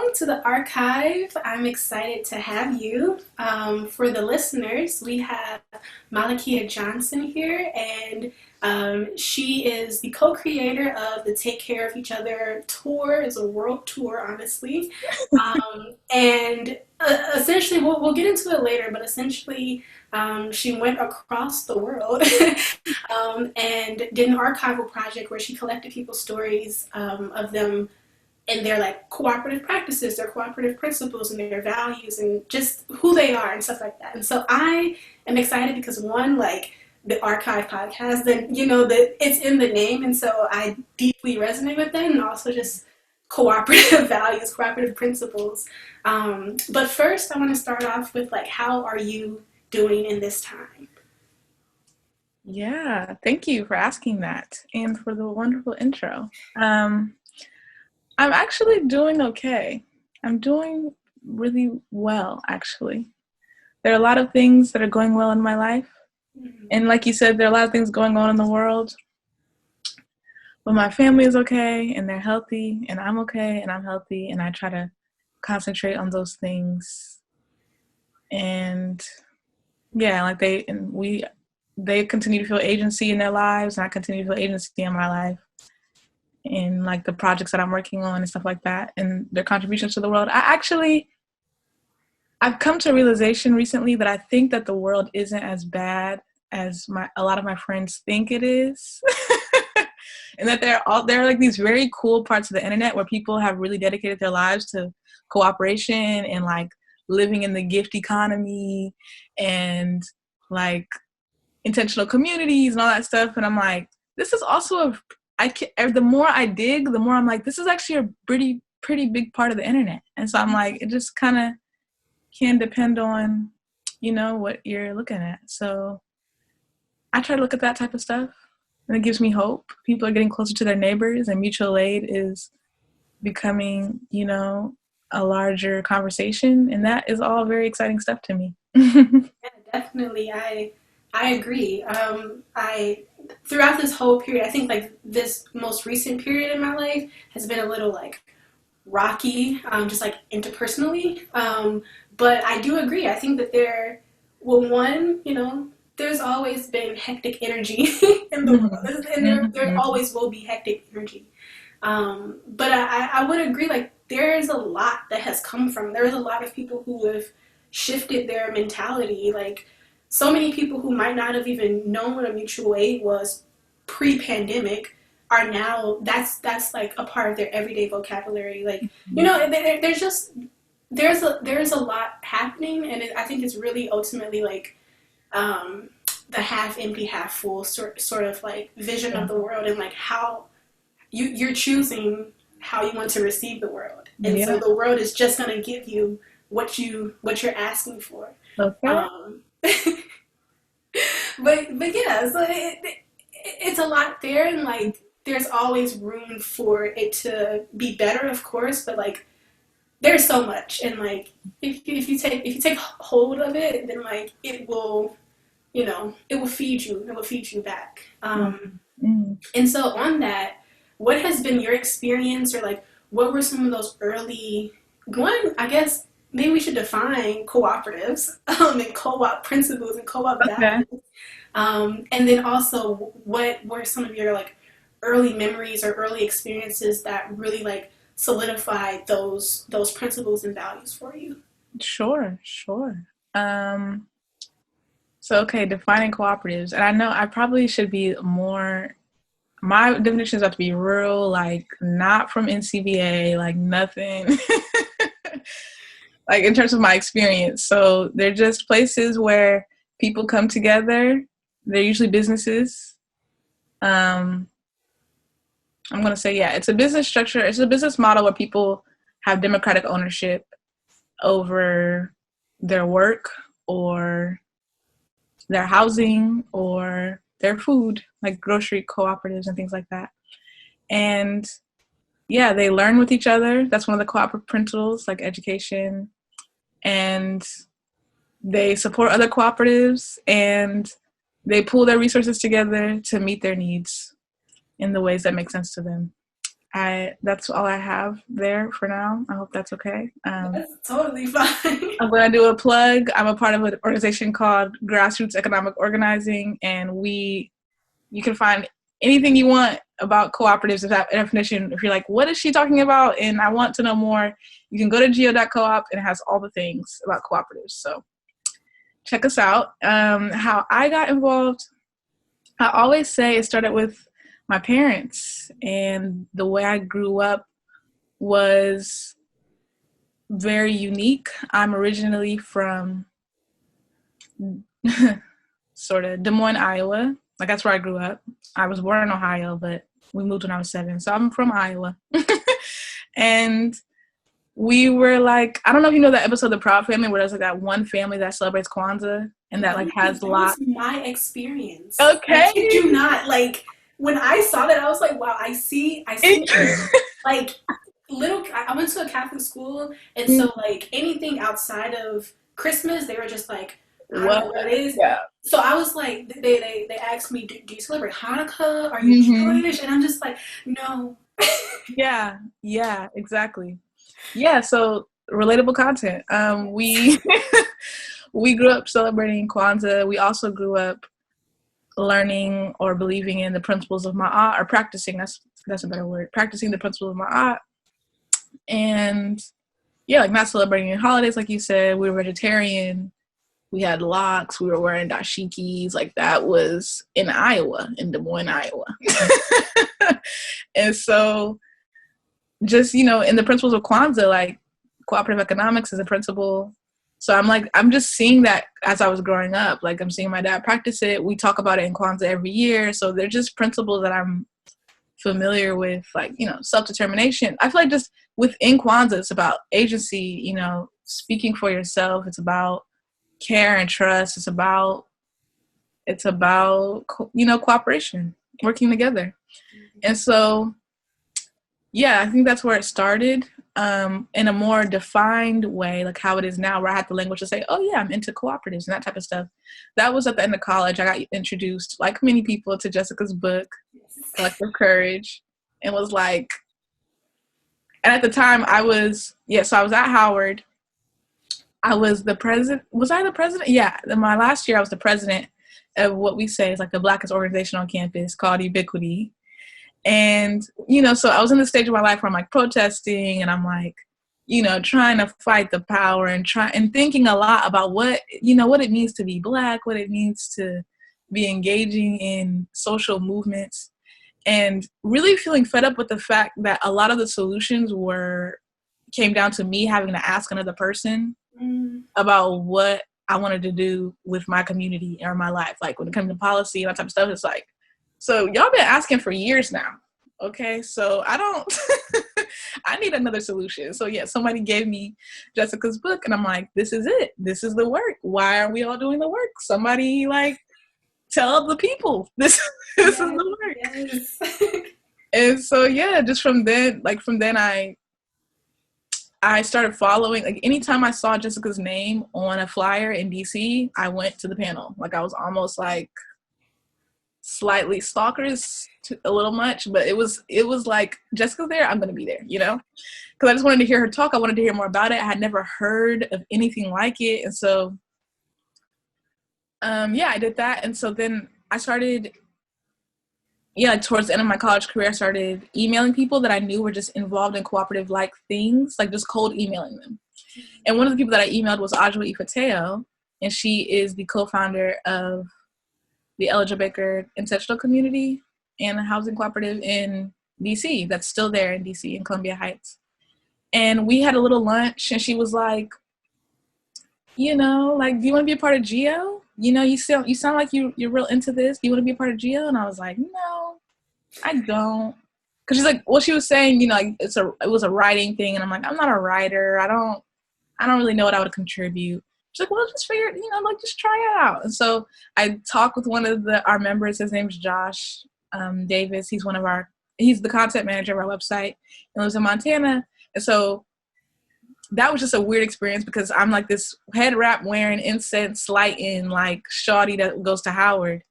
welcome to the archive. I'm excited to have you. For the listeners, we have Malikia Johnson here, and she is the co-creator of the Take Care of Each Other tour. It's a world tour, honestly. And essentially, we'll get into it later, but essentially, she went across the world and did an archival project where she collected people's stories of them and their like cooperative practices, their cooperative principles and their values and just who they are and stuff like that. And so I am excited because one, like the archive podcast, then that it's in the name, and so I deeply resonate with that, and also just cooperative values, cooperative principles. But first, I want to start off with like, how are you doing in this time? Yeah, thank you for asking that and for the wonderful intro. I'm actually doing okay. I'm doing really well, actually. There are a lot of things that are going well in my life. And like you said, there are a lot of things going on in the world. But my family is okay, and they're healthy, and I'm okay, and I'm healthy, and I try to concentrate on those things. And yeah, like they continue to feel agency in their lives, and I continue to feel agency in my life. In like the projects that I'm working on and stuff like that, and their contributions to the world. I've come to a realization recently that I think that the world isn't as bad as a lot of my friends think it is. And that there are like these very cool parts of the internet where people have really dedicated their lives to cooperation and like living in the gift economy and like intentional communities and all that stuff. And I'm like, this is also the more I dig, the more I'm like, this is actually a pretty big part of the internet. And so I'm like, it just kind of can depend on, what you're looking at. So I try to look at that type of stuff, and it gives me hope. People are getting closer to their neighbors, and mutual aid is becoming, a larger conversation. And that is all very exciting stuff to me. Yeah, definitely. I agree. I throughout this whole period, I think like this most recent period in my life has been a little like rocky, just like interpersonally. But I do agree. I think that there's always been hectic energy in the world, and there always will be hectic energy. But I would agree, like there is a lot that has come from. There is a lot of people who have shifted their mentality, like so many people who might not have even known what a mutual aid was pre-pandemic are now that's like a part of their everyday vocabulary. Like there's a lot happening, and I think it's really ultimately like the half empty, half full sort of like vision of the world, and like how you're choosing how you want to receive the world, and so the world is just going to give you what you're asking for. Okay. But yeah, so it's a lot there, and like there's always room for it to be better, of course, but like there's so much, and like if you take hold of it, then like it will feed you back. And so on that, what has been your experience, or like what were some of those early I guess maybe we should define cooperatives and co-op principles and co-op values. And then also, what were some of your like early memories or early experiences that really like solidified those principles and values for you? Sure. So, okay, defining cooperatives. And I know I probably should be more, my definitions have to be real, like not from NCBA, like nothing. Like in terms of my experience. So they're just places where people come together. They're usually businesses. I'm going to say, yeah, it's a business structure. It's a business model where people have democratic ownership over their work or their housing or their food, like grocery cooperatives and things like that. And yeah, they learn with each other. That's one of the cooperative principles, like education. And they support other cooperatives, and they pool their resources together to meet their needs in the ways that make sense to them. That's all I have there for now. I hope that's okay. That's totally fine. I'm going to do a plug. I'm a part of an organization called Grassroots Economic Organizing, and you can find anything you want about cooperatives. If that definition, if you're like, what is she talking about? And I want to know more, you can go to geo.coop and it has all the things about cooperatives. So check us out. How I got involved, I always say it started with my parents, and the way I grew up was very unique. I'm originally from sort of Des Moines, Iowa. Like, that's where I grew up. I was born in Ohio, but we moved when I was 7. So I'm from Iowa. And we were like, I don't know if you know that episode of The Proud Family where there's like that one family that celebrates Kwanzaa and that like has lots. That was my experience. Okay. I kid you not. Like, when I saw that, I was like, wow, I see like I went to a Catholic school, and so like anything outside of Christmas, they were just like, I don't know what it is. Yeah. So I was like, they asked me, do you celebrate Hanukkah? Are you Jewish? And I'm just like, no. Yeah, exactly. Yeah, so relatable content. We we grew up celebrating Kwanzaa. We also grew up learning or believing in the principles of Ma'at, or practicing, that's a better word, practicing the principles of Ma'at. And yeah, like not celebrating holidays, like you said. We were vegetarian. We had locks. We were wearing dashikis. Like, that was in Iowa, in Des Moines, Iowa. And so just, in the principles of Kwanzaa, like cooperative economics is a principle. So I'm just seeing that as I was growing up. Like, I'm seeing my dad practice it. We talk about it in Kwanzaa every year. So they're just principles that I'm familiar with, like, self-determination. I feel like just within Kwanzaa, it's about agency, speaking for yourself. It's about care and trust. It's about cooperation, working together. And so, yeah, I think that's where it started, in a more defined way, like how it is now, where I had the language to say, oh yeah, I'm into cooperatives and that type of stuff. That was at the end of college. I got introduced, like many people, to Jessica's book, Collective Courage, and was like, and at the time so I was at Howard. I was the president. Was I the president? Yeah. My last year, I was the president of what we say is like the Blackest organization on campus, called Ubiquity. And, so I was in the stage of my life where I'm like protesting, and I'm like, trying to fight the power, and thinking a lot about what it means to be Black, what it means to be engaging in social movements, and really feeling fed up with the fact that a lot of the solutions came down to me having to ask another person about what I wanted to do with my community or my life. Like, when it comes to policy and that type of stuff, it's like, so y'all been asking for years now. Okay, so I need another solution. So yeah, somebody gave me Jessica's book, and I'm like, this is it. This is the work. Why aren't we all doing the work? Somebody tell the people this is the work. Yes. And so yeah, just from then I started following, like, anytime I saw Jessica's name on a flyer in DC, I went to the panel. Like, I was almost like slightly stalkers, a little much, but it was like, Jessica's there, I'm going to be there, because I just wanted to hear her talk. I wanted to hear more about it. I had never heard of anything like it. And so, I did that. And so then I started, towards the end of my college career, I started emailing people that I knew were just involved in cooperative-like things, like just cold emailing them. And one of the people that I emailed was Ajwa Ifateo, and she is the co-founder of the Ella Baker Intentional Community and a housing cooperative in DC that's still there in DC, in Columbia Heights. And we had a little lunch, and she was like, do you want to be a part of GEO? You sound like you're real into this. Do you want to be a part of GEO? And I was like, no, I don't. Because she's like, well, she was saying, it was a writing thing. And I'm like, I'm not a writer. I don't really know what I would contribute. She's like, well, just figure, just try it out. And so I talked with one of our members. His name's Josh Davis. He's the content manager of our website and lives in Montana. And so that was just a weird experience, because I'm like this head wrap wearing, incense lighting, like shawty that goes to Howard,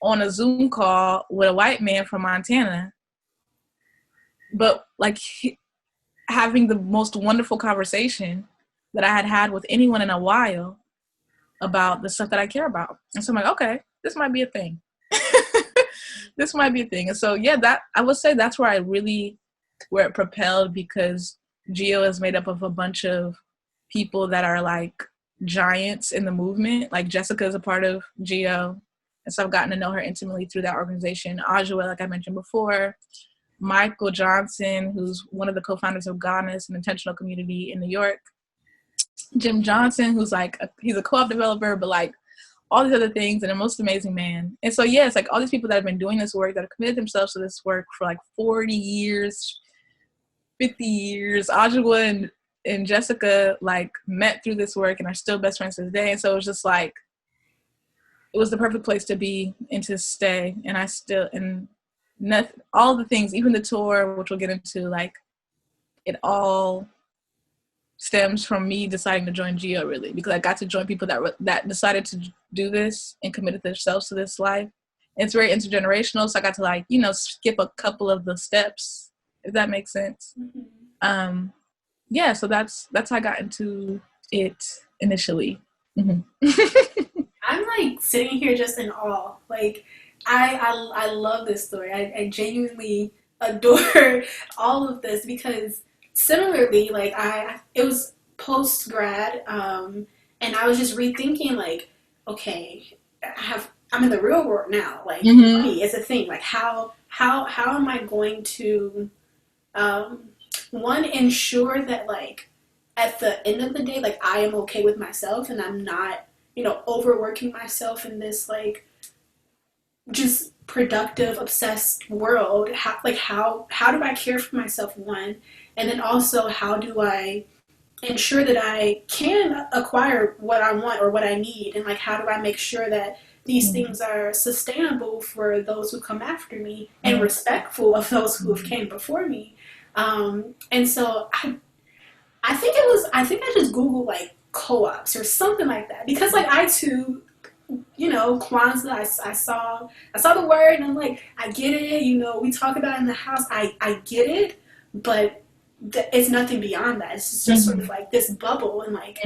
on a Zoom call with a white man from Montana, but like having the most wonderful conversation that I had with anyone in a while about the stuff that I care about. And so I'm like, okay, this might be a thing. This might be a thing. And so, yeah, that I would say that's where it propelled, because Geo is made up of a bunch of people that are like giants in the movement. Like Jessica is a part of Geo. And so I've gotten to know her intimately through that organization. Ajua, like I mentioned before. Michael Johnson, who's one of the co-founders of Ghana's, an intentional community in New York. Jim Johnson, who's like, he's a co-op developer, but like all these other things, and a most amazing man. And so, yeah, it's like all these people that have been doing this work, that have committed themselves to this work for like 40 years, 50 years. Ajua and Jessica like met through this work and are still best friends to this day. And so it was just like, it was the perfect place to be and to stay. And I still, and nothing, all the things, even the tour, which we'll get into, like it all stems from me deciding to join Geo, really, because I got to join people that decided to do this and committed themselves to this life. And it's very intergenerational, so I got to like, you know, skip a couple of the steps, if that makes sense. Mm-hmm. Yeah, so that's how I got into it initially. Mm-hmm. I'm like sitting here just in awe. Like I love this story. I genuinely adore all of this, because similarly, like it was post grad, and I was just rethinking, like, okay, I'm in the real world now. Like, mm-hmm. money is a thing. Like, how am I going to, one, ensure that like at the end of the day, like I am okay with myself and I'm not, you know, overworking myself in this like just productive, obsessed world. How do I care for myself, one? And then also, how do I ensure that I can acquire what I want or what I need? And like, how do I make sure that these things are sustainable for those who come after me and respectful of those who have came before me? And so I think I just Googled like co-ops or something like that, because like I too, you know, Kwanzaa, I saw the word and I'm like, I get it, you know, we talk about it in the house, I get it, but it's nothing beyond that. It's just sort of like this bubble, and like,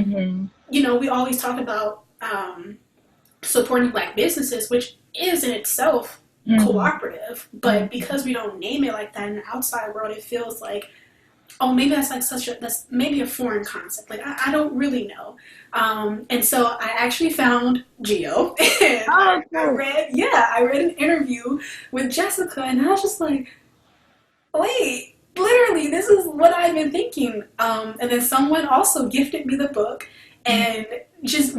you know, we always talk about supporting Black businesses, which is in itself cooperative, but because we don't name it like that in the outside world, it feels like, oh, maybe that's like that's maybe a foreign concept. Like, I don't really know. And so I actually found Geo, and I read an interview with Jessica, and I was just like, wait, literally, this is what I've been thinking. And then someone also gifted me the book, and just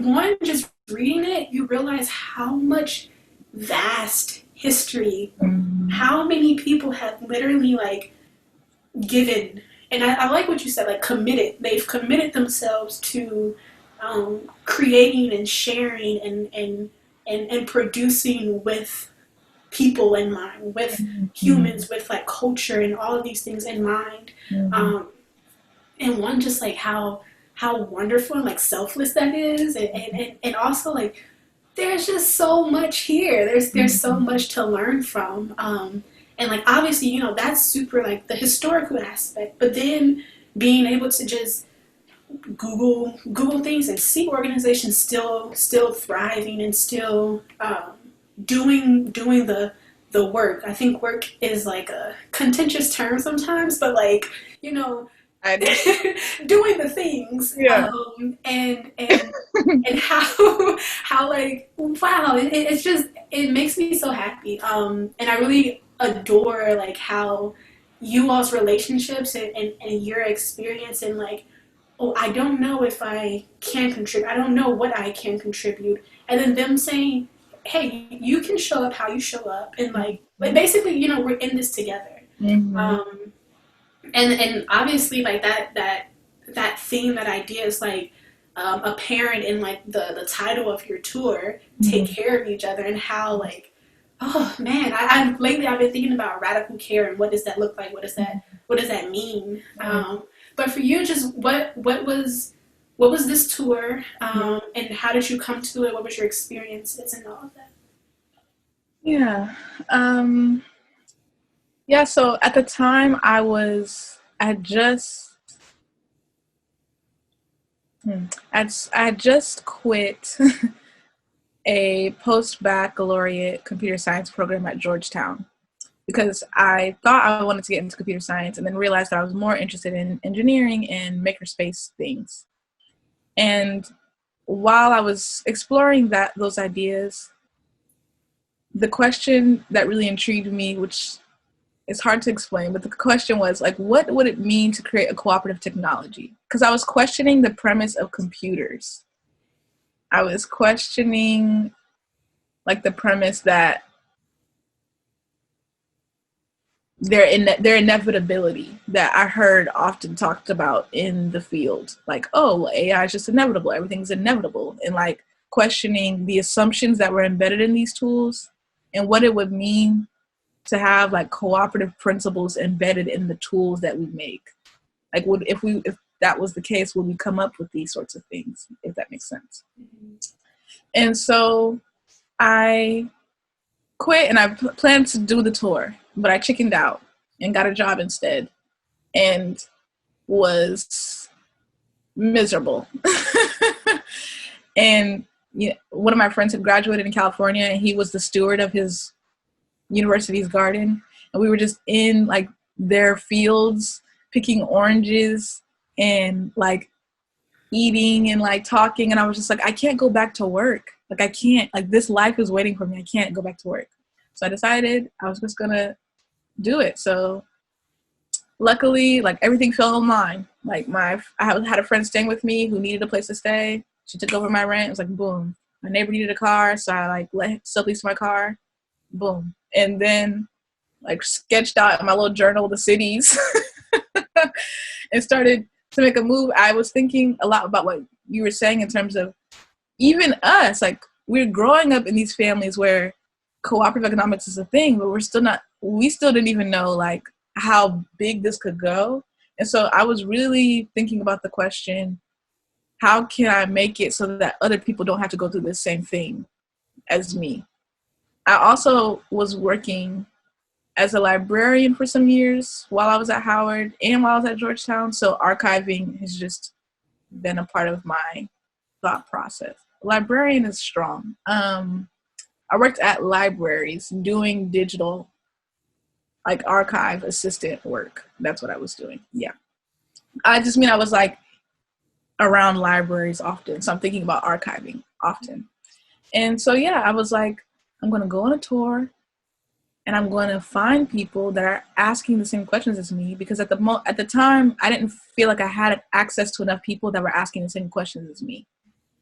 reading it, you realize how much vast history, how many people have literally like given. And I like what you said, like committed. They've committed themselves to creating and sharing and producing with people in mind, with humans, with like culture and all of these things in mind. And one, just like how wonderful and like selfless that is, and also like there's just so much here. There's so much to learn from. And like, obviously, you know, that's super like the historical aspect, but then being able to just Google things and see organizations still thriving and still doing the work. I think work is like a contentious term sometimes, but like, you know, doing the things, and how like, wow, it's just, it makes me so happy, and I really adore like how you all's relationships and your experience, and like, oh, I don't know if I can contribute, I don't know what I can contribute, and then them saying, hey, you can show up how you show up, and like basically, you know, we're in this together. And obviously like that theme, that idea is like apparent in like the title of your tour, Take Care of Each Other, and how like, oh man, I've been thinking about radical care and what does that look like? What does that mean? But for you, just what was this tour, and how did you come to it? What was your experiences and all of that? Yeah, so at the time I had just quit a post-baccalaureate computer science program at Georgetown because I thought I wanted to get into computer science and then realized that I was more interested in engineering and makerspace things. And while I was exploring those ideas, the question that really intrigued me, which is hard to explain, but the question was like, what would it mean to create a cooperative technology? Because I was questioning the premise of computers. I was questioning like the premise that their inevitability that I heard often talked about in the field. Like, oh, well, AI is just inevitable. Everything's inevitable. And like questioning the assumptions that were embedded in these tools and what it would mean to have like cooperative principles embedded in the tools that we make. Like if that was the case, would we come up with these sorts of things, if that makes sense? Mm-hmm. And so I quit and I planned to do the tour, but I chickened out and got a job instead and was miserable. And one of my friends had graduated in California and he was the steward of his university's garden. And we were just in like their fields picking oranges and like eating and like talking. And I was just like, I can't go back to work. Like I can't, like this life is waiting for me. I can't go back to work. So I decided I was just gonna do it. So luckily, like everything fell in line. Like I had a friend staying with me who needed a place to stay. She took over my rent. It was like, boom. My neighbor needed a car. So I like let sublease my car. Boom. And then like sketched out in my little journal the cities and started to make a move. I was thinking a lot about what you were saying in terms of even us, like we're growing up in these families where cooperative economics is a thing, but we still didn't even know like how big this could go. And so I was really thinking about the question, how can I make it so that other people don't have to go through the same thing as me? I also was working as a librarian for some years while I was at Howard and while I was at Georgetown. So archiving has just been a part of my thought process. Librarian is strong. I worked at libraries doing digital, like archive assistant work. That's what I was doing. Yeah. I was like around libraries often. So I'm thinking about archiving often. And so, yeah, I was like, I'm going to go on a tour and I'm going to find people that are asking the same questions as me, because at the time, I didn't feel like I had access to enough people that were asking the same questions as me.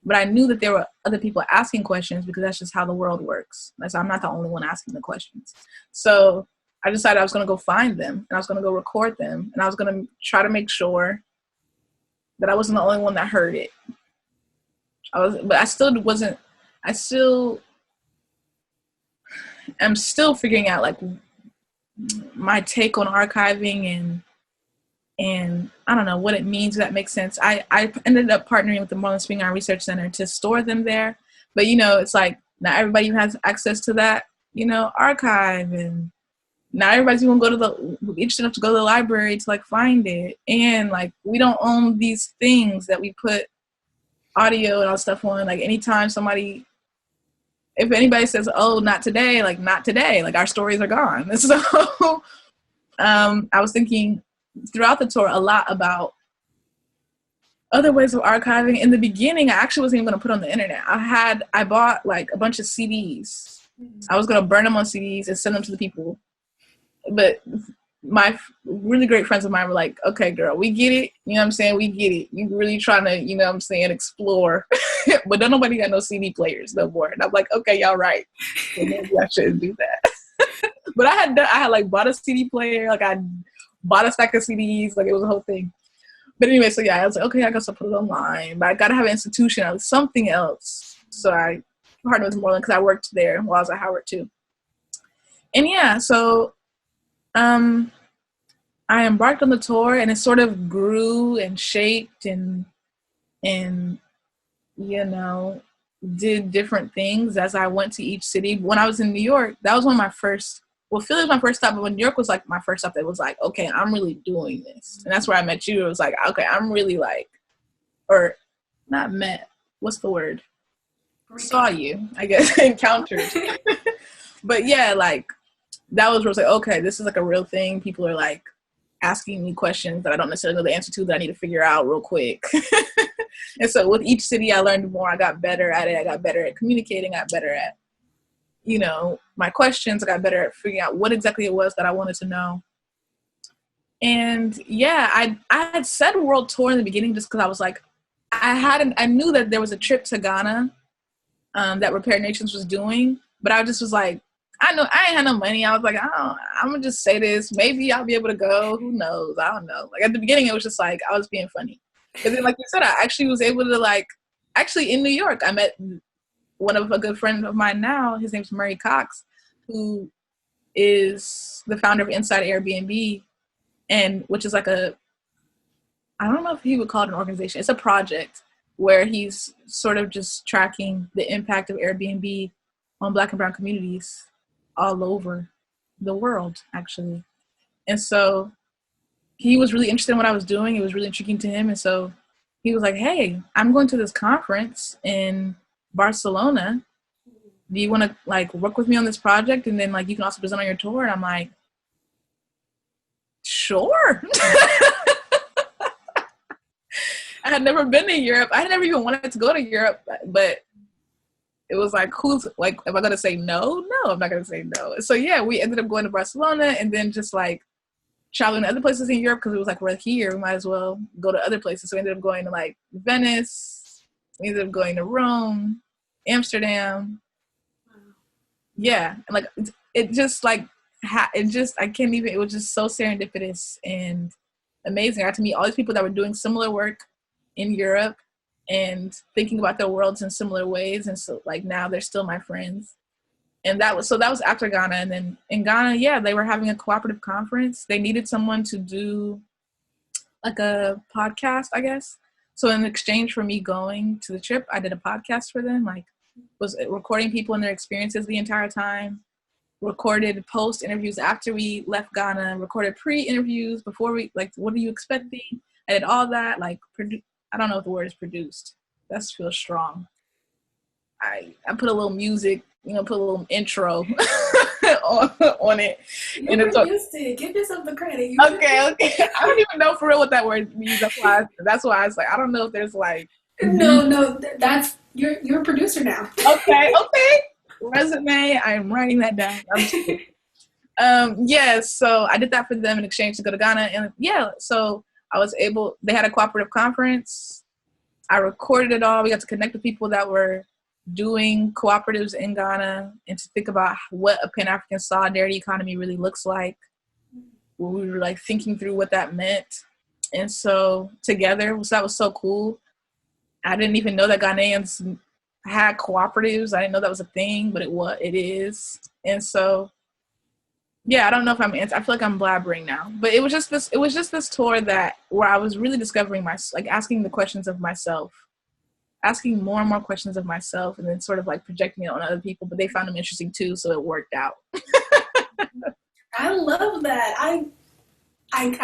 But I knew that there were other people asking questions because that's just how the world works. So I'm not the only one asking the questions. So I decided I was going to go find them and I was going to go record them and I was going to try to make sure that I wasn't the only one that heard it. I'm still figuring out like my take on archiving and I don't know what it means, if that makes sense. I ended up partnering with the Marlin Spring Iron Research Center to store them there. But, it's like not everybody has access to that, archive. And not everybody's even interested enough to go to the library to like find it. And like, we don't own these things that we put audio and all stuff on. Like anytime if anybody says, oh, not today, like not today, like our stories are gone. And so I was thinking throughout the tour a lot about other ways of archiving. In the beginning, I actually wasn't even going to put on the internet. I bought like a bunch of CDs. I was going to burn them on CDs and send them to the people. But my really great friends of mine were like, okay, girl, we get it. You know what I'm saying? We get it. You really trying to, explore. But don't nobody got no CD players no more. And I'm like, okay, y'all right. So maybe I shouldn't do that. But I had like bought a CD player. Like I bought a stack of CDs. Like it was a whole thing. But anyway, so yeah, I was like, okay, I guess I'll put it online. But I got to have an institution or something else. So I partnered with Moreland because I worked there while I was at Howard too. And yeah, so I embarked on the tour and it sort of grew and shaped and did different things as I went to each city. When I was in New York, that was one of my first well, Philly was my first stop, but when New York was like my first stop, it was like, okay, I'm really doing this. And that's where I met you. It was like, okay, I'm really like, or not met, what's the word? Saw you, I guess, encountered. But yeah, like, that was where I was like, okay, this is like a real thing. People are like asking me questions that I don't necessarily know the answer to, that I need to figure out real quick. And so with each city, I learned more. I got better at it. I got better at communicating. I got better at, you know, my questions. I got better at figuring out what exactly it was that I wanted to know. And yeah, I had said world tour in the beginning just because I was like, I knew that there was a trip to Ghana that Repair Nations was doing, but I just was like, I know I ain't had no money. I was like, I'm gonna just say this. Maybe I'll be able to go. Who knows? I don't know. Like at the beginning, it was just like I was being funny. But then, like you said, I actually was able to actually in New York, I met one of a good friend of mine now. His name's Murray Cox, who is the founder of Inside Airbnb, and which is like I don't know if he would call it an organization. It's a project where he's sort of just tracking the impact of Airbnb on Black and brown communities all over the world, actually. And so he was really interested in what I was doing. It was really intriguing to him. And so he was like, hey, I'm going to this conference in Barcelona. Do you want to like work with me on this project? And then like you can also present on your tour. And I'm like, sure. I had never been to Europe. I had never even wanted to go to Europe, but it was like, who's like, am I going to say no? No, I'm not going to say no. So yeah, we ended up going to Barcelona and then just like traveling to other places in Europe because it was like, we're here, we might as well go to other places. So we ended up going to like Venice. We ended up going to Rome, Amsterdam. Yeah. And like, it just like, I can't even, it was just so serendipitous and amazing. I got to meet all these people that were doing similar work in Europe and thinking about their worlds in similar ways. And so like now they're still my friends. And that was after Ghana. And then in Ghana, yeah, they were having a cooperative conference. They needed someone to do like a podcast, I guess. So in exchange for me going to the trip, I did a podcast for them, like was recording people and their experiences the entire time, recorded post interviews after we left Ghana, recorded pre-interviews before we, like, what are you expecting? I did all that, like, I don't know if the word is produced. That feels strong. I put a little music, you know, put a little intro on it. You produced it. Give yourself the credit. Okay. I don't even know for real what that word means. That's why I was like, I don't know if there's like. No, that's you're a producer now. Okay. Resume. I'm writing that down. Yeah. So I did that for them in exchange to go to Ghana, and yeah. So I was able. They had a cooperative conference. I recorded it all. We got to connect with people that were doing cooperatives in Ghana and to think about what a Pan-African solidarity economy really looks like. We were like thinking through what that meant. And so together, so that was so cool. I didn't even know that Ghanaians had cooperatives. I didn't know that was a thing, but it is. And so, yeah, I don't know if I feel like I'm blabbering now, but it was just this tour where I was really discovering like asking the questions of myself, asking more and more questions of myself, and then sort of like projecting it on other people, but they found them interesting too. So it worked out. I love that. I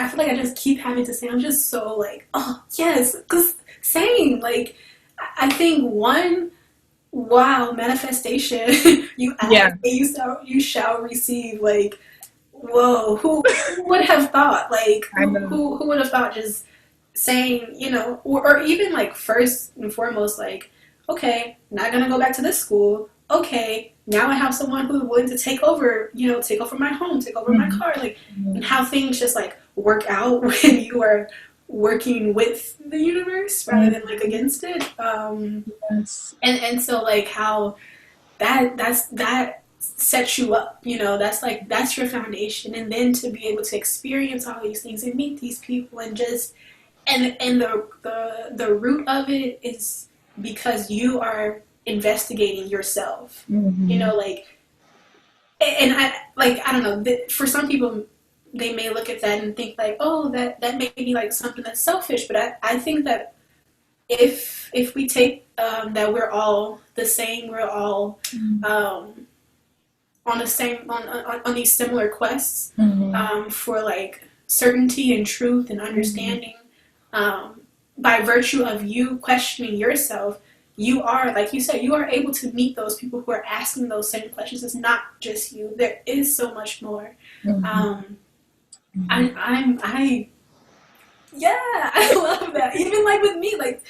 feel like I just keep having to say, I'm just so like, oh yes, because same, like, I think manifestation, you ask, you shall receive, like, whoa, who would have thought, like, who would have thought just saying, you know, or even like first and foremost, like, okay, not gonna go back to this school, okay, now I have someone who's willing to take over my home, take over my car, like, and how things just like work out when you are working with the universe rather than like against it. Yes. And so like how that sets you up, you know, that's your foundation, and then to be able to experience all these things and meet these people and just and the root of it is because you are investigating yourself, you know, like, and I don't know, for some people they may look at that and think like, oh, that may be like something that's selfish, but I think that if we take that we're all the same, we're all on the same on these similar quests for like certainty and truth and understanding. By virtue of you questioning yourself, you are, like you said, you are able to meet those people who are asking those same questions. It's not just you. There is so much more. I yeah, I love that. Even like with me, like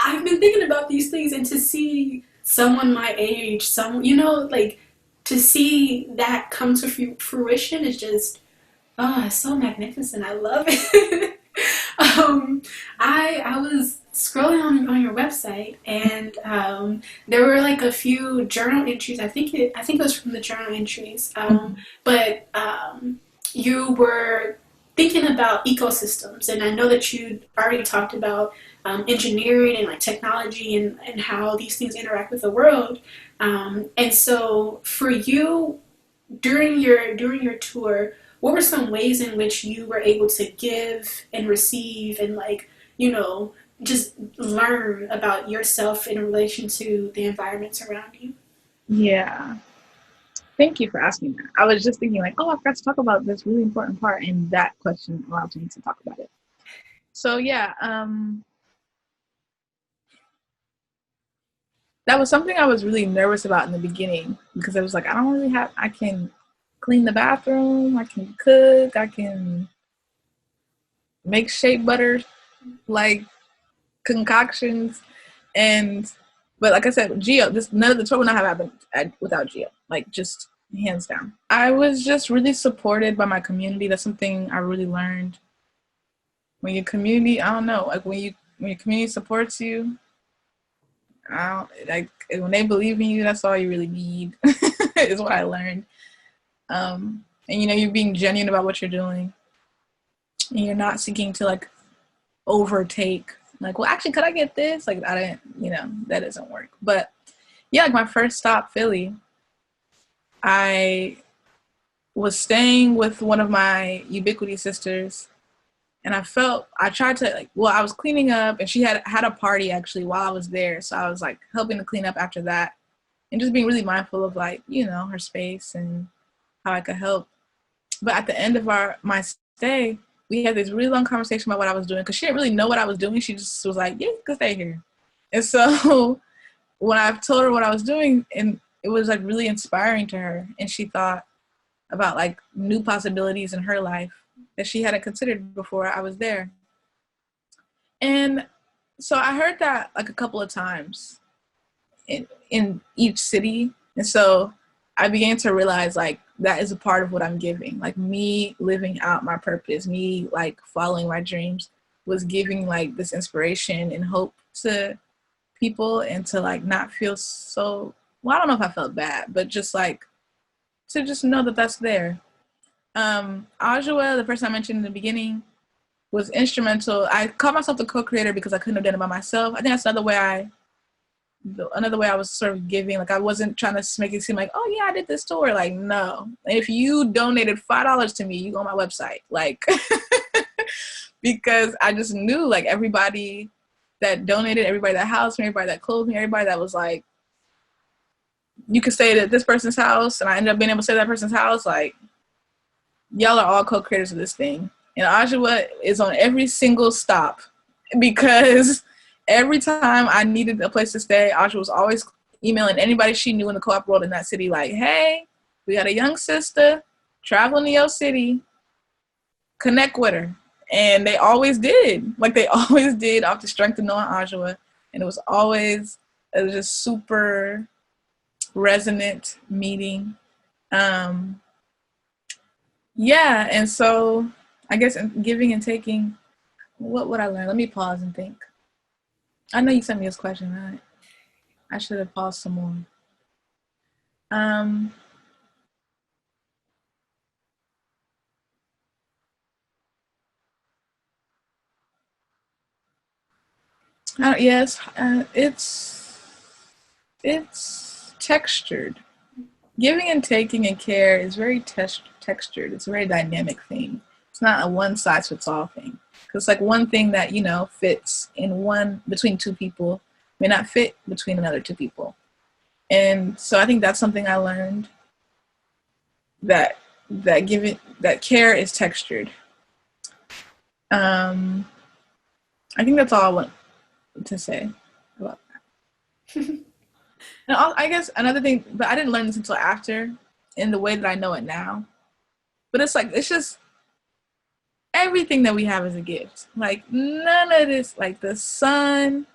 I've been thinking about these things, and to see someone my age, some like to see that come to fruition is just it's so magnificent. I love it. I was scrolling on your website, and there were like a few journal entries. I think it was from the journal entries, but you were thinking about ecosystems, and I know that you already talked about engineering and like technology and how these things interact with the world. And so for you, during your tour, what were some ways in which you were able to give and receive and like just learn about yourself in relation to the environments around you? Yeah. Thank you for asking that. I was just thinking like, oh, I forgot to talk about this really important part, and that question allows me to talk about it. So yeah, that was something I was really nervous about in the beginning, because I was like, I can clean the bathroom, I can cook, I can make shea butter, like concoctions, but like I said, Geo, none of the tour would not have happened without Geo, like just hands down. I was just really supported by my community. That's something I really learned. When your community, I don't know, like when your community supports you, when they believe in you, that's all you really need. Is what I learned. And you're being genuine about what you're doing, and you're not seeking to like overtake. Like, well, actually, could I get this? Like, I didn't, that doesn't work. But yeah, like my first stop, Philly, I was staying with one of my Ubiquity sisters, and I tried to I was cleaning up, and she had a party actually while I was there. So I was like helping to clean up after that, and just being really mindful of like, her space and how I could help. But at the end of my stay, we had this really long conversation about what I was doing, because she didn't really know what I was doing. She just was like, yeah, you can stay here. And so when I told her what I was doing, and it was like really inspiring to her, and she thought about like new possibilities in her life that she hadn't considered before I was there. And so I heard that like a couple of times in each city. And so I began to realize like that is a part of what I'm giving. Like me living out my purpose, me like following my dreams was giving like this inspiration and hope to people, and to like not feel so, well, I don't know if I felt bad, but just like to just know that that's there. Ajua, the person I mentioned in the beginning, was instrumental. I called myself the co-creator because I couldn't have done it by myself. I think that's another way I was sort of giving. Like I wasn't trying to make it seem like, oh yeah, I did this tour. Like, no. If you donated $5 to me, you go on my website. Like because I just knew like everybody that donated, everybody that housed me, everybody that clothed me, everybody that was like, you could stay at this person's house, and I ended up being able to stay at that person's house, like y'all are all co-creators of this thing. And Ajua is on every single stop, because every time I needed a place to stay, Ajua was always emailing anybody she knew in the co-op world in that city, like, hey, we got a young sister traveling to your city, connect with her. And they always did. Like they always did, off the strength of knowing Ajua. And it was just super resonant meeting. Yeah, and so I guess in giving and taking, what would I learn? Let me pause and think. I know you sent me this question, right? I should have paused some more. Yes, it's textured. Giving and taking and care is very textured. It's a very dynamic thing. It's not a one size fits all thing. Because like one thing that fits between two people may not fit between another two people. And so I think that's something I learned. that that care is textured. I think that's all I want to say about that. And also, I guess another thing, but I didn't learn this until after, in the way that I know it now. But it's like, it's just everything that we have is a gift. Like, none of this, like the sun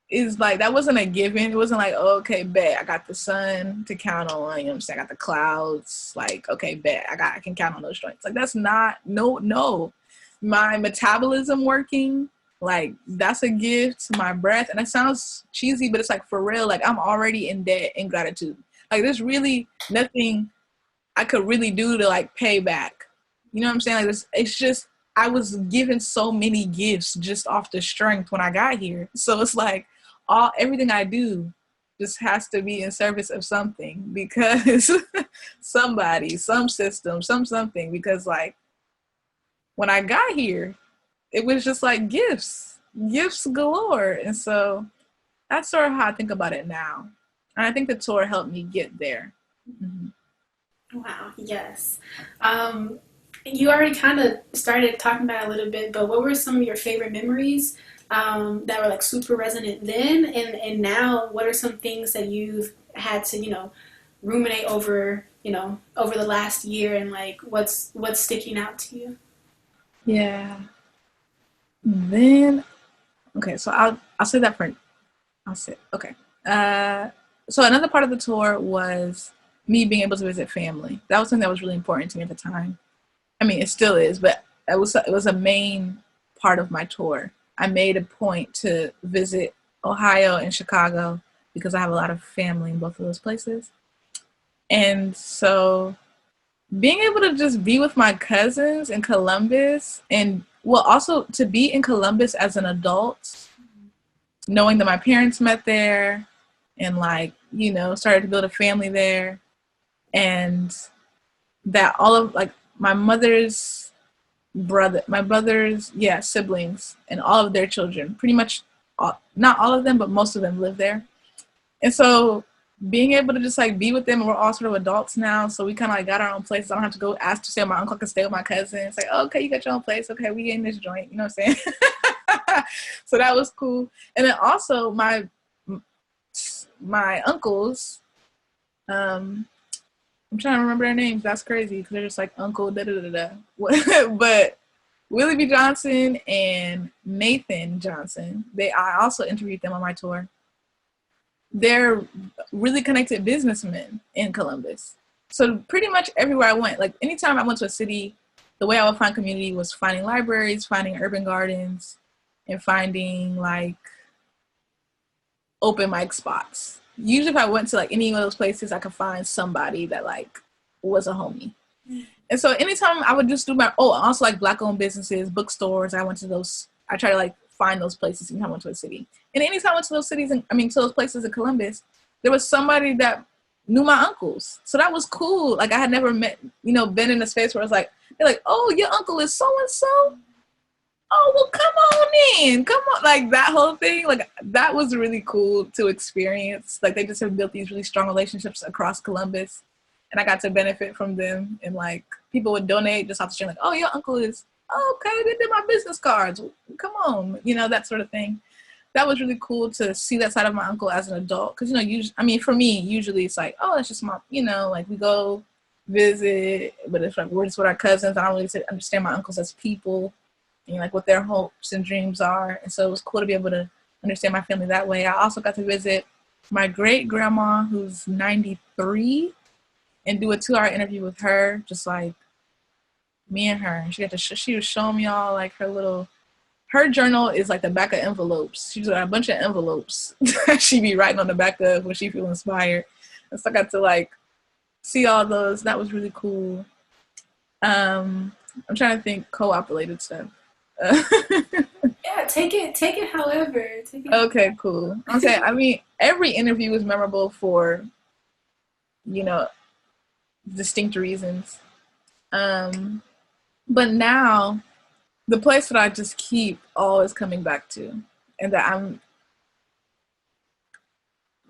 is like, that wasn't a given. It wasn't like, oh, okay, bet I got the sun to count on. You know what I'm saying? I got the clouds. Like, okay, bet I can count on those joints. Like, that's not, no. My metabolism working, like, that's a gift. My breath, and it sounds cheesy, but it's like, for real, like, I'm already in debt in gratitude. Like, there's really nothing I could really do to like pay back. You know what I'm saying? Like, it's just, I was given so many gifts just off the strength when I got here. So it's like, everything I do just has to be in service of something, because somebody, some system, something, because like, when I got here, it was just like gifts galore. And so that's sort of how I think about it now. And I think the tour helped me get there. Mm-hmm. Wow, yes. You already kind of started talking about it a little bit, but what were some of your favorite memories that were like super resonant then? And now, what are some things that you've had to, ruminate over, over the last year, and like what's sticking out to you? Yeah. Then, okay, so I'll say that for, okay. So another part of the tour was me being able to visit family. That was something that was really important to me at the time. I mean, it still is, but it was a main part of my tour. I made a point to visit Ohio and Chicago because I have a lot of family in both of those places. And so being able to just be with my cousins in Columbus, and well, also to be in Columbus as an adult, knowing that my parents met there and like, started to build a family there, and that all of like my brother's siblings and all of their children, pretty much not all of them, but most of them live there. And so being able to just like be with them, and we're all sort of adults now, so we kind of like got our own places. I don't have to go ask to stay with my uncle. I can stay with my cousin. It's like, oh, okay, you got your own place. Okay, we in this joint. You know what I'm saying? So that was cool. And then also my uncles, I'm trying to remember their names. That's crazy because they're just like uncle da da da da. But Willie B. Johnson and Nathan Johnson, I also interviewed them on my tour. They're really connected businessmen in Columbus. So pretty much everywhere I went, like anytime I went to a city, the way I would find community was finding libraries, finding urban gardens, and finding like open mic spots. Usually if I went to like any of those places, I could find somebody that like was a homie. And so anytime I would just do also like Black owned businesses, bookstores, I try to like find those places anytime I went to a city. And anytime I went to those cities, to those places in Columbus, there was somebody that knew my uncles. So that was cool. Like I had never met, been in a space where I was like, they're like, oh, your uncle is so-and-so? Oh, well, come on in. Come on. Like that whole thing, like that was really cool to experience. Like they just have built these really strong relationships across Columbus. And I got to benefit from them. And like people would donate just off the street, like, oh, your uncle is, okay, they did my business cards. Come on. That sort of thing. That was really cool to see that side of my uncle as an adult. Because, for me, usually it's like, oh, it's just my, like we go visit, but it's like we're just with our cousins. I don't really understand my uncles as people and like what their hopes and dreams are. And so it was cool to be able to understand my family that way. I also got to visit my great grandma, who's 93, and do a 2-hour interview with her, just like me and her. And she was showing me all like her journal is like the back of envelopes. She's got a bunch of envelopes she be writing on the back of when she feel inspired. And so I got to like see all those. That was really cool. I'm trying to think co-op related stuff. Yeah, take it however. Okay, cool. Okay, every interview is memorable for, distinct reasons. But now, the place that I just keep always coming back to, and that I'm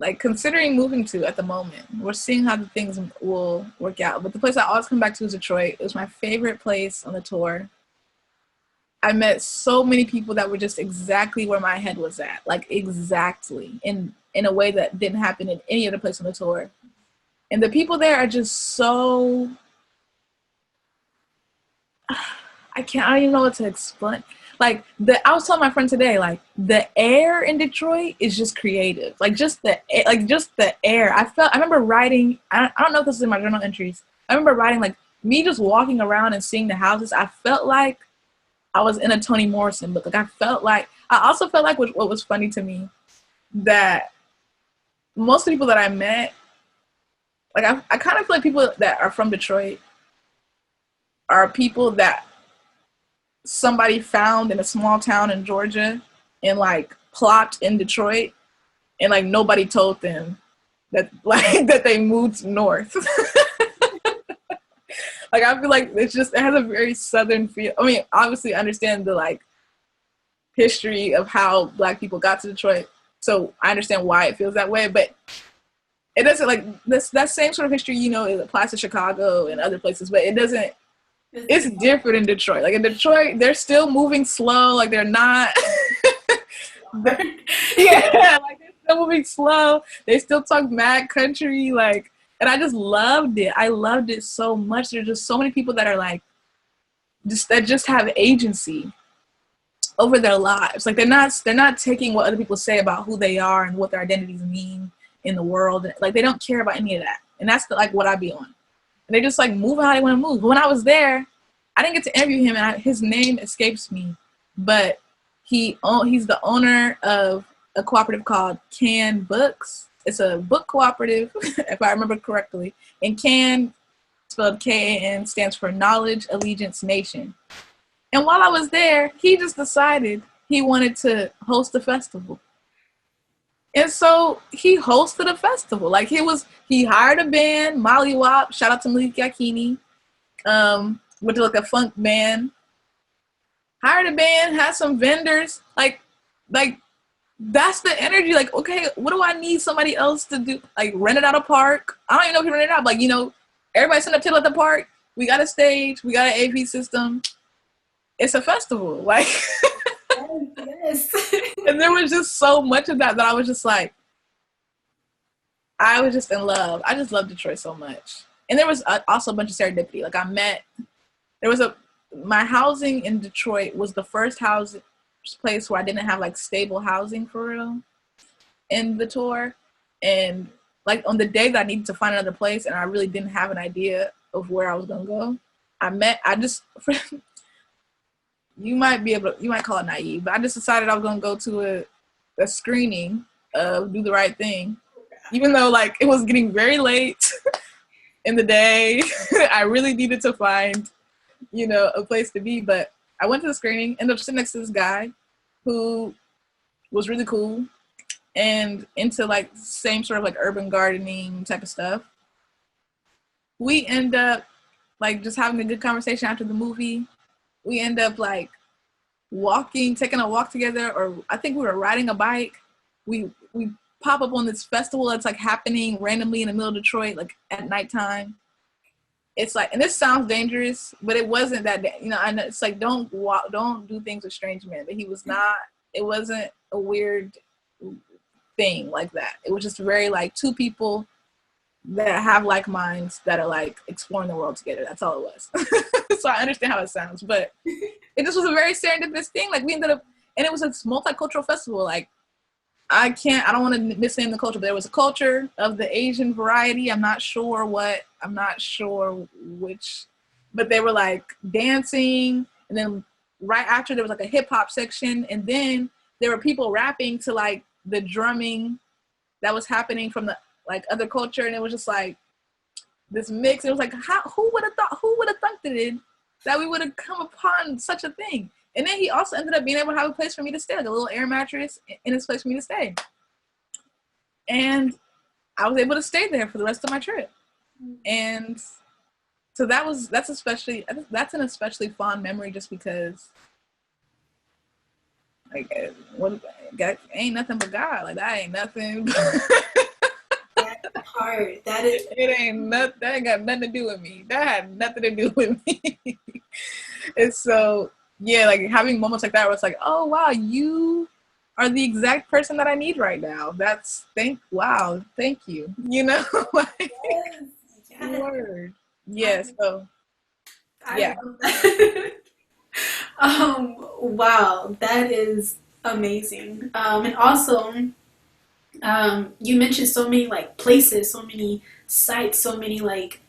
like considering moving to at the moment. We're seeing how the things will work out. But the place I always come back to is Detroit. It was my favorite place on the tour. I met so many people that were just exactly where my head was at, like exactly in a way that didn't happen in any other place on the tour. And the people there are just so, I don't even know what to explain. Like I was telling my friend today, like the air in Detroit is just creative. Like just the air. I remember writing, I don't know if this is in my journal entries. I remember writing like me just walking around and seeing the houses. I felt like I was in a Toni Morrison book. Like I also felt like what was funny to me, that most of the people that I met, like I kind of feel like people that are from Detroit are people that somebody found in a small town in Georgia and like plopped in Detroit, and like nobody told them that like that they moved north. Like I feel like it has a very Southern feel. I mean, obviously I understand the like history of how Black people got to Detroit, so I understand why it feels that way, but it doesn't, like that same sort of history, you know, it applies to Chicago and other places, but it doesn't. It's different in Detroit. Like in Detroit, they're still moving slow. Like they're not. Yeah, like they're still moving slow. They still talk mad country. Like, and I just loved it. I loved it so much. There's just so many people that are like, that just have agency over their lives. Like they're not taking what other people say about who they are and what their identities mean in the world. Like they don't care about any of that. And that's like what I be on. And they just like move how they want to move. But when I was there, I didn't get to interview him, and his name escapes me. But he's the owner of a cooperative called Can Books. It's a book cooperative, if I remember correctly. And Can, spelled K-A-N, stands for Knowledge, Allegiance, Nation. And while I was there, he just decided he wanted to host a festival. And so he hosted a festival. Like he hired a band, Molly Wop, shout out to Malikia Johnson, which is like a funk band. Hired a band, had some vendors. Like that's the energy. Like, okay, what do I need somebody else to do? Like rent it out a park. I don't even know if he rented it out. Like, you know, everybody set up table at the park. We got a stage. We got an AV system. It's a festival. Like, yes. And there was just so much of that I was just like, I was just in love. I just love Detroit so much. And there was also a bunch of serendipity. Like my housing in Detroit was the first place where I didn't have like stable housing for real in the tour. And like on the day that I needed to find another place and I really didn't have an idea of where I was going to go, you might call it naive, but I just decided I was going to go to a screening of Do the Right Thing, even though like it was getting very late in the day. I really needed to find, you know, a place to be, but I went to the screening, ended up sitting next to this guy who was really cool and into like same sort of like urban gardening type of stuff. We end up like just having a good conversation after the movie. We end up like taking a walk together, or I think we were riding a bike. We pop up on this festival that's like happening randomly in the middle of Detroit, like at nighttime. It's like, and this sounds dangerous, but it wasn't that, you know, I know it's like, don't do things with strange men, but it wasn't a weird thing like that. It was just very like two people that have like minds that are like exploring the world together. That's all it was. So I understand how it sounds, but it just was a very serendipitous thing. Like we ended up, and it was a multicultural festival. Like I don't want to misname the culture, but there was a culture of the Asian variety. I'm not sure which, but they were like dancing. And then right after there was like a hip hop section. And then there were people rapping to like the drumming that was happening from the like other culture. And it was just like this mix. It was like, who would have thought that we would have come upon such a thing? And then he also ended up being able to have a place for me to stay, like a little air mattress in his place for me to stay. And I was able to stay there for the rest of my trip. And so that's an especially fond memory, just because like ain't nothing but God. Like that ain't nothing. part. That is. That ain't got nothing to do with me. That had nothing to do with me. And so, yeah, like having moments like that where it's like, oh wow, you are the exact person that I need right now. Thank you. You know, like, Yes, yes. word. Yeah, so I yeah. love that. Wow, that is amazing. And also, you mentioned so many like places, so many sites, so many like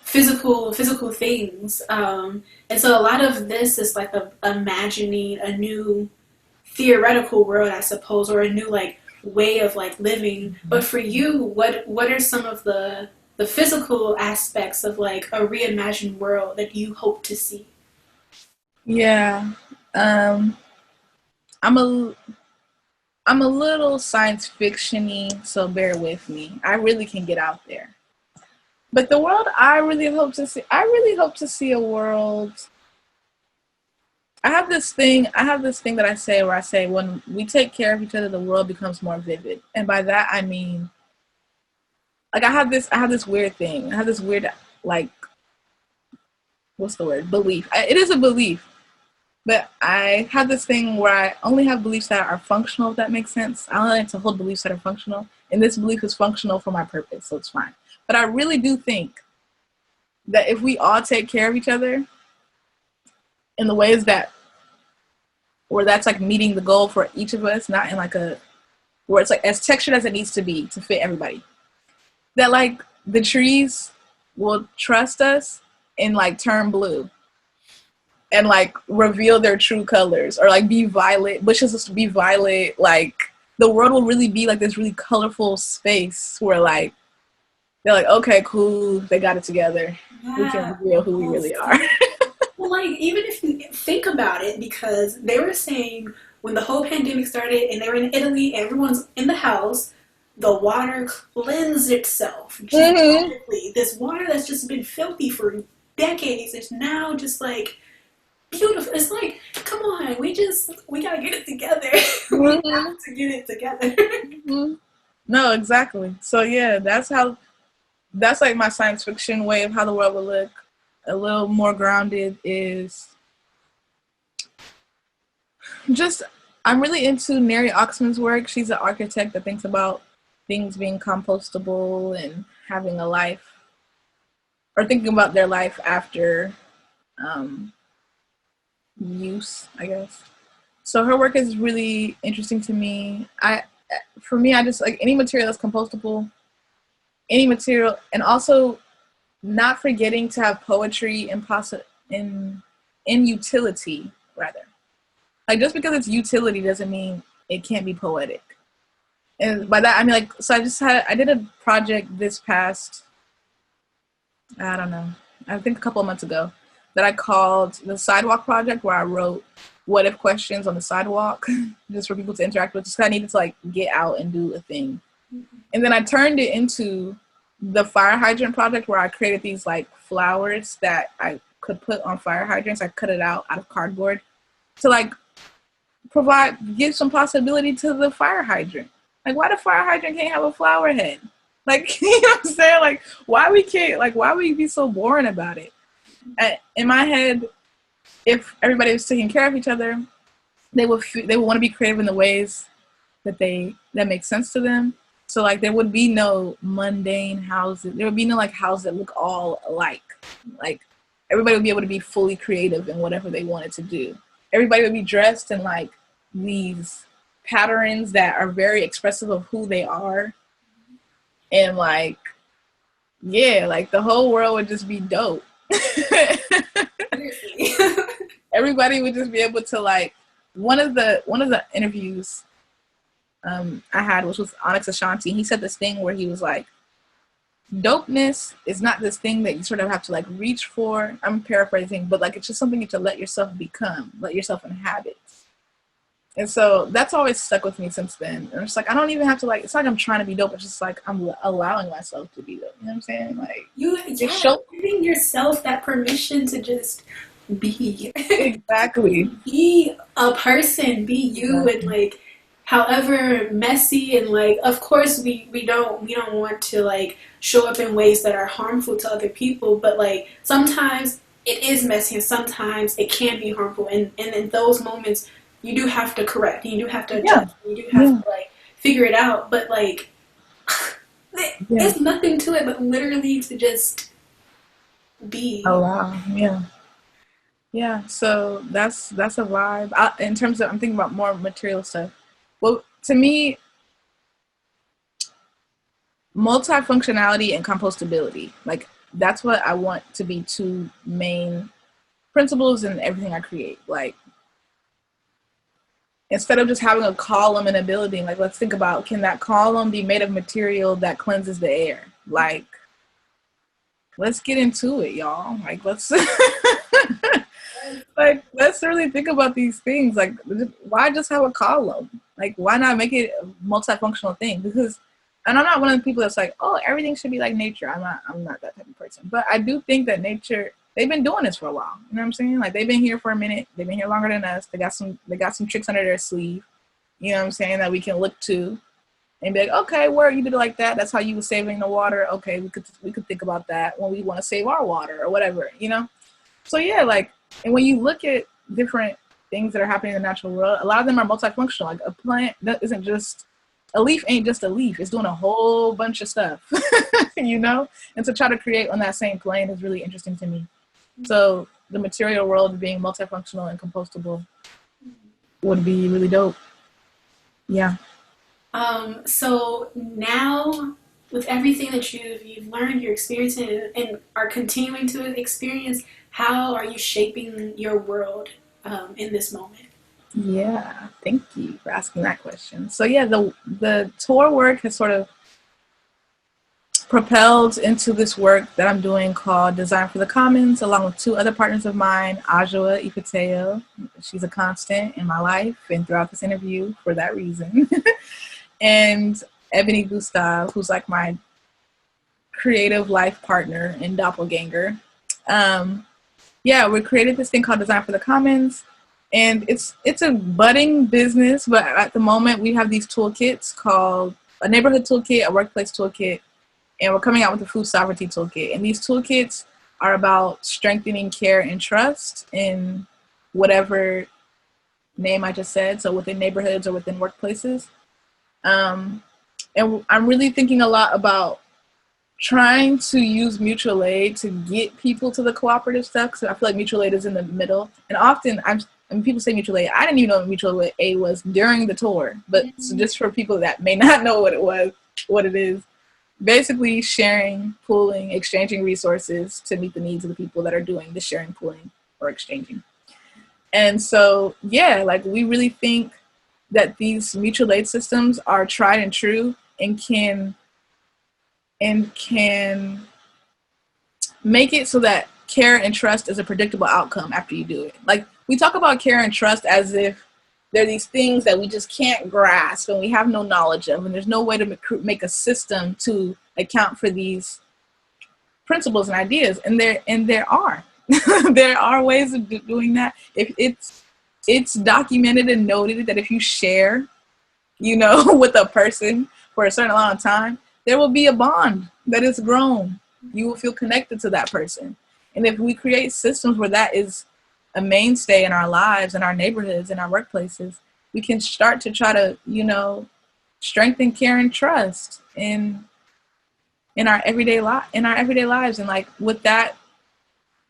physical things. And so a lot of this is like imagining a new theoretical world, I suppose, or a new like way of like living. But for you, what are some of the physical aspects of like a reimagined world that you hope to see? Yeah. Um I'm a I'm a little science fiction-y, so bear with me. I really can get out there. But the world I really hope to see a world. I have this thing that I say where I say when we take care of each other, the world becomes more vivid. And by that I mean like I have this weird thing. I have this weird like what's the word? Belief. It is a belief. But I have this thing where I only have beliefs that are functional, if that makes sense. I only like to hold beliefs that are functional. And this belief is functional for my purpose, so it's fine. But I really do think that if we all take care of each other in the ways that, where that's like meeting the goal for each of us, not in like where it's like as textured as it needs to be to fit everybody, that like the trees will trust us and like turn blue and like reveal their true colors, or like be violet, bushes will be violet, like the world will really be like this really colorful space where like they're like, okay, cool, they got it together. We can Yeah. reveal who we really are. Well, like even if you think about it, because they were saying when the whole pandemic started and they were in Italy, everyone's in the house, the water cleansed itself Mm-hmm. geologically. This water that's just been filthy for decades is now just like beautiful. It's like, come on, we gotta get it together. We Mm-hmm. have to get it together. Mm-hmm. No, exactly. So yeah, that's like my science fiction way of how the world will look. A little more grounded is just I'm really into Neri Oxman's work. She's an architect that thinks about things being compostable and having a life, or thinking about their life after um, use, I guess. So her work is really interesting to me. For me, I just like any material that's compostable, any material, and also not forgetting to have poetry in utility rather. Like just because it's utility doesn't mean it can't be poetic. And by that I mean like so I did a project this past, I don't know, I think a couple of months ago, that I called the Sidewalk Project, where I wrote what if questions on the sidewalk just for people to interact with. Just 'cause I needed to like get out and do a thing. And then I turned it into the fire hydrant project, where I created these like flowers that I could put on fire hydrants. I cut it out of cardboard to like give some possibility to the fire hydrant. Like why the fire hydrant can't have a flower head? Like, you know what I'm saying? Like why we be so boring about it? In my head, if everybody was taking care of each other, they would want to be creative in the ways that make sense to them. So like there would be no mundane houses. There would be no like houses that look all alike. Like everybody would be able to be fully creative in whatever they wanted to do. Everybody would be dressed in like these patterns that are very expressive of who they are. And like, yeah, like the whole world would just be dope. Everybody would just be able to like one of the interviews I had, which was Onyx Ashanti, he said this thing where he was like, dopeness is not this thing that you sort of have to like reach for. I'm paraphrasing, but like it's just something you have to let yourself become, let yourself inhabit. And so that's always stuck with me since then. And it's like I don't even have to like. It's like I'm trying to be dope. It's just like I'm allowing myself to be dope. You know what I'm saying? Like Giving yourself that permission to just be exactly be a person, be you, and like however messy and like, of course we don't want to like show up in ways that are harmful to other people, but like sometimes it is messy and sometimes it can be harmful, and in those moments you do have to correct, you do have to Yeah. adjust, you do have Yeah. to like figure it out, but like Yeah. there's nothing to it but literally to just Oh be. wow. Yeah. Yeah. So that's a vibe. In terms of, I'm thinking about more material stuff. Well, to me, multifunctionality and compostability, like that's what I want to be two main principles in everything I create. Like instead of just having a column in a building, like let's think about, can that column be made of material that cleanses the air? Like let's get into it, y'all. Like let's like let's really think about these things. Like why just have a column? Like why not make it a multifunctional thing? Because, and I'm not one of the people that's like, oh, everything should be like nature. I'm not that type of person. But I do think that nature, they've been doing this for a while. You know what I'm saying? Like they've been here for a minute. They've been here longer than us. They got some tricks under their sleeve. You know what I'm saying, that we can look to and be like, okay, where you did it like that. That's how you were saving the water. Okay, we could think about that when we want to save our water or whatever, you know? So yeah, like, and when you look at different things that are happening in the natural world, a lot of them are multifunctional. Like a plant that isn't just, a leaf ain't just a leaf. It's doing a whole bunch of stuff, you know? And to try to create on that same plane is really interesting to me. So the material world being multifunctional and compostable would be really dope. Yeah. So now, with everything that you've learned, you're experiencing, and are continuing to experience, how are you shaping your world in this moment? Yeah, thank you for asking that question. So yeah, the tour work has sort of propelled into this work that I'm doing called Design for the Commons, along with two other partners of mine, Ajua Ipateo. She's a constant in my life and throughout this interview for that reason. And Ebony Gustav, who's like my creative life partner and doppelganger. Um, yeah, we created this thing called Design for the Commons, and it's a budding business. But at the moment, we have these toolkits called a neighborhood toolkit, a workplace toolkit, and we're coming out with a food sovereignty toolkit. And these toolkits are about strengthening care and trust in whatever name I just said, so within neighborhoods or within workplaces. And I'm really thinking a lot about trying to use mutual aid to get people to the cooperative stuff, because I feel like mutual aid is in the middle. And often when people say mutual aid, I didn't even know what mutual aid was during the tour. But so just for people that may not know what it is, basically sharing, pooling, exchanging resources to meet the needs of the people that are doing the sharing, pooling, or exchanging. And so, yeah, like we really think that these mutual aid systems are tried and true and can make it so that care and trust is a predictable outcome after you do it. Like we talk about care and trust as if they're these things that we just can't grasp and we have no knowledge of, and there's no way to make a system to account for these principles and ideas. And there are there are ways of doing that. If it's documented and noted that if you share, you know, with a person for a certain amount of time, there will be a bond that is grown. You will feel connected to that person. And if we create systems where that is a mainstay in our lives, in our neighborhoods, in our workplaces, we can start to try to, you know, strengthen care and trust in our everyday lives. And like with that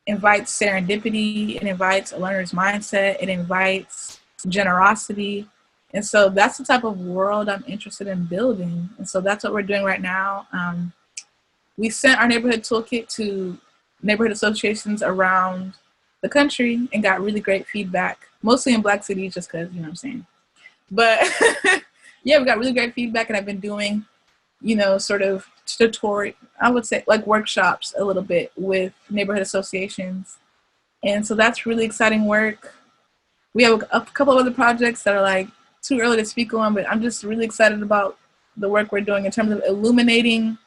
invites serendipity, it invites a learner's mindset, it invites generosity. And so that's the type of world I'm interested in building. And so that's what we're doing right now. We sent our neighborhood toolkit to neighborhood associations around the country and got really great feedback, mostly in Black cities, just because, you know what I'm saying. But yeah, we got really great feedback, and I've been doing, you know, sort of tutorial, I would say like workshops a little bit with neighborhood associations. And so that's really exciting work. We have a couple of other projects that are like too early to speak on, but I'm just really excited about the work we're doing in terms of illuminating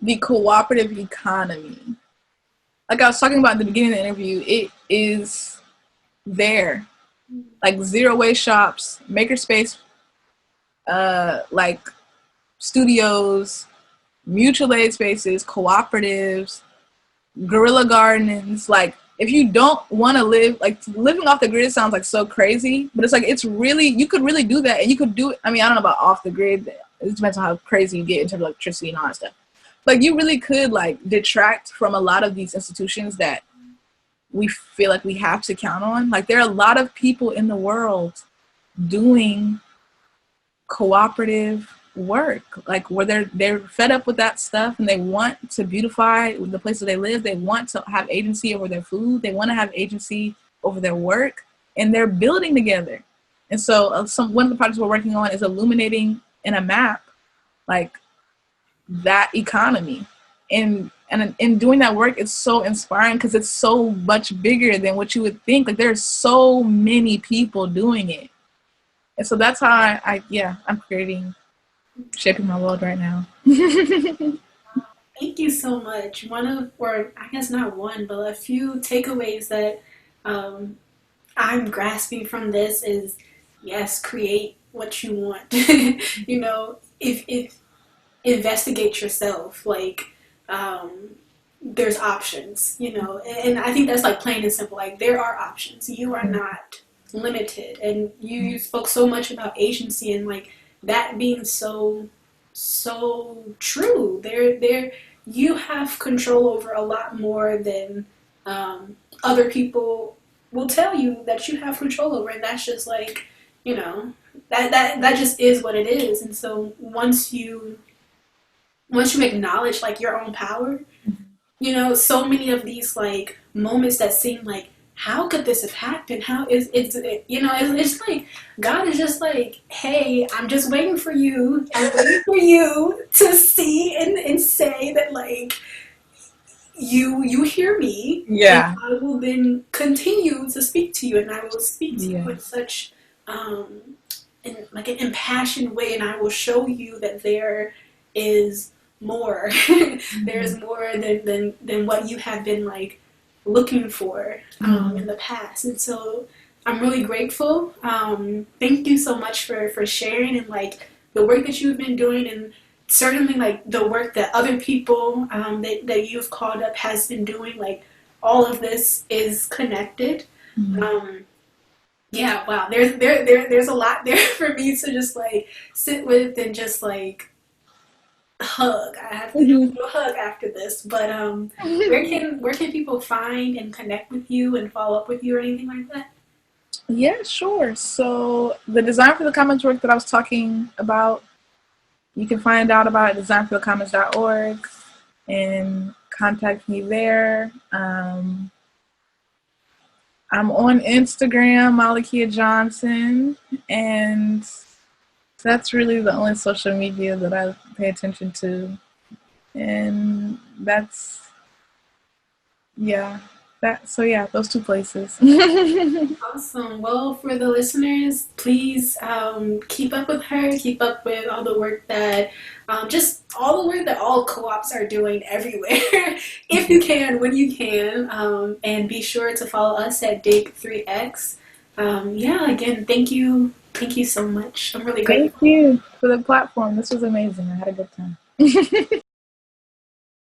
the cooperative economy. Like I was talking about at the beginning of the interview, it is there. like zero waste shops, makerspace, like studios, mutual aid spaces, cooperatives, guerrilla gardens. Like, if you don't want to live, like, living off the grid sounds like so crazy, but it's like, it's really, you could really do that. And you could do it. I mean, I don't know about off the grid. It depends on how crazy you get in terms of electricity and all that stuff. Like, you really could, like, detract from a lot of these institutions that we feel like we have to count on. Like, there are a lot of people in the world doing cooperative work, like, where they're fed up with that stuff and they want to beautify the places they live. They want to have agency over their food. They want to have agency over their work, and they're building together. And so one of the projects we're working on is illuminating in a map, like, that economy. And in doing that work, it's so inspiring because it's so much bigger than what you would think. Like, there's so many people doing it. And so that's how I'm shaping my world right now. Thank you so much. Or I guess not one, but a few takeaways that I'm grasping from this is, yes, create what you want. You know, if investigate yourself, like, there's options, you know, and I think that's, like, plain and simple. Like, there are options. You are not limited. And you spoke so much about agency, and, like, that being so true. There you have control over a lot more than other people will tell you that you have control over. And that's just, like, you know, that just is what it is. And so once you acknowledge, like, your own power, you know, so many of these, like, moments that seem like, how could this have happened? How is it? You know, it's like God is just like, hey, I'm just waiting for you. I'm waiting for you to see and say that, like, you hear me. Yeah. And I will then continue to speak to you, and I will speak to you in such in, like, an impassioned way, and I will show you that there is more. There's more than what you have been, like, looking for in the past. And so I'm really grateful. Thank you so much for sharing, and, like, the work that you've been doing, and certainly, like, the work that other people that you've called up has been doing. Like, all of this is connected. Yeah, wow. There's a lot there for me to just, like, sit with and just, like, hug. I have to do a hug after this. But where can people find and connect with you and follow up with you or anything like that? Yeah, sure. So the Design for the Commons work that I was talking about, you can find out about it at designforthecommons.org and contact me there. I'm on Instagram, Malikia Johnson, and that's really the only social media that I pay attention to. And those two places. Awesome. Well, for the listeners, please keep up with her, keep up with all the work that, just all the work that all co-ops are doing everywhere, if you can, when you can, and be sure to follow us at DIG3x. Again, thank you so much. I'm really grateful. Thank you for the platform. This was amazing. I had a good time.